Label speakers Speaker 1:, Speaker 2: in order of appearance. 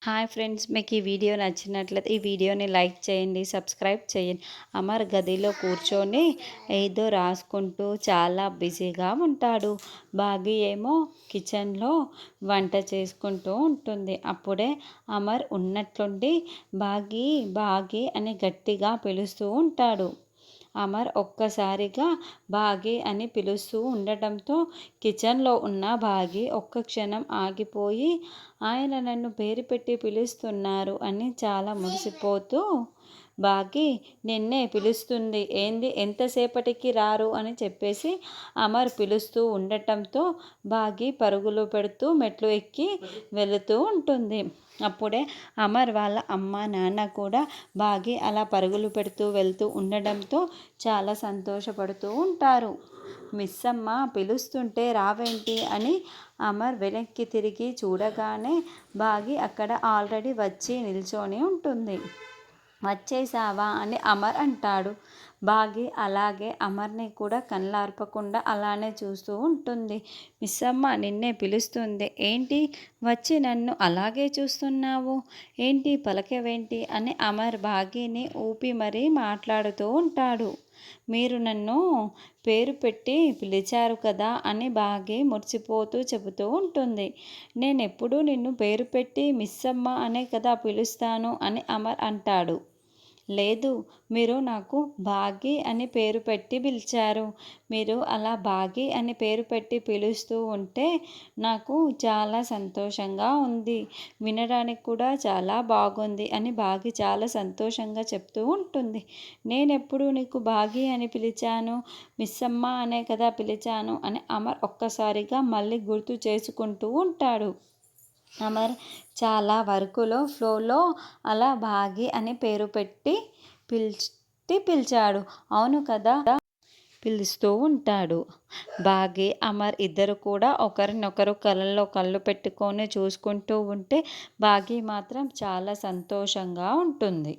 Speaker 1: Hi friends, మీకు ఈ video నచ్చినట్లయితే ఈ వీడియోని లైక్ చేయండి, సబ్స్క్రైబ్ చేయండి. అమర్ గదిలో కూర్చొని ఏదో రాసుకుంటూ చాలా బిజీగా ఉంటాడు. బాగి ఏమో కిచెన్లో వంట చేసుకుంటూ ఉంటుంది. అప్పుడే అమర్ ఉన్నట్లుండి బాగి బాగి అని గట్టిగా పిలుస్తూ ఉంటాడు. అమర్ ఒక్కసారిగా బాగి అని పిలుస్తూ ఉండటంతో కిచెన్లో ఉన్న బాగి ఒక్క క్షణం ఆగిపోయి, ఆయన నన్ను పేరు పెట్టి పిలుస్తున్నారు అని చాలా మురిసిపోతూ, బాగి నిన్నే పిలుస్తుంది ఏంది, ఎంతసేపటికి రారు అని చెప్పేసి అమర్ పిలుస్తూ ఉండటంతో బాగి పరుగులు పెడుతూ మెట్లు ఎక్కి వెళుతూ ఉంటుంది. అప్పుడే అమర్ వాళ్ళ అమ్మ నాన్న కూడా బాగి అలా పరుగులు పెడుతూ వెళ్తూ ఉండడంతో చాలా సంతోషపడుతూ ఉంటారు. మిస్ అమ్మ పిలుస్తుంటే రావేంటి అని అమర్ వెనక్కి తిరిగి చూడగానే బాగి అక్కడ ఆల్రెడీ వచ్చి నిల్చొని ఉంటుంది. వచ్చేసావా అని అమర్ అంటాడు. బాగి అలాగే అమర్ని కూడా కళ్ళార్పకుండా అలానే చూస్తూ ఉంటుంది. మిస్సమ్మ నిన్నే పిలుస్తుంది ఏంటి, వచ్చి నన్ను అలాగే చూస్తున్నావు ఏంటి, పలకవేంటి అని అమర్ బాగిని ఊపి మరీ మాట్లాడుతూ ఉంటాడు. మీరు నన్ను పేరు పెట్టి పిలిచారు కదా అని బాగి మురిసిపోతూ చెబుతూ ఉంటుంది. నేనెప్పుడూ నిన్ను పేరు పెట్టి మిస్సమ్మ అనే కదా పిలుస్తాను అని అమర్ అంటాడు. లేదు, మీరు నాకు బాగి అని పేరు పెట్టి పిలిచారు. మీరు అలా బాగి అని పేరు పెట్టి పిలుస్తూ ఉంటే నాకు చాలా సంతోషంగా ఉంది, వినడానికి కూడా చాలా బాగుంది అని బాగి చాలా సంతోషంగా చెప్తూ ఉంటుంది. నేనెప్పుడు నీకు బాగి అని పిలిచాను, మిస్సమ్మ అనే కదా పిలిచాను అని అమర్ ఒక్కసారిగా మళ్ళీ గుర్తు చేసుకుంటూ ఉంటాడు. అమర్ చాలా ఫ్లోలో అలా బాగి అని పేరు పెట్టి పిలిచాడు. అవును కదా, పిలుస్తూ ఉంటాడు. బాగి అమర్ ఇద్దరు కూడా ఒకరినొకరు కళ్ళల్లో కళ్ళు పెట్టుకొని చూసుకుంటూ ఉంటే బాగి మాత్రం చాలా సంతోషంగా ఉంటుంది.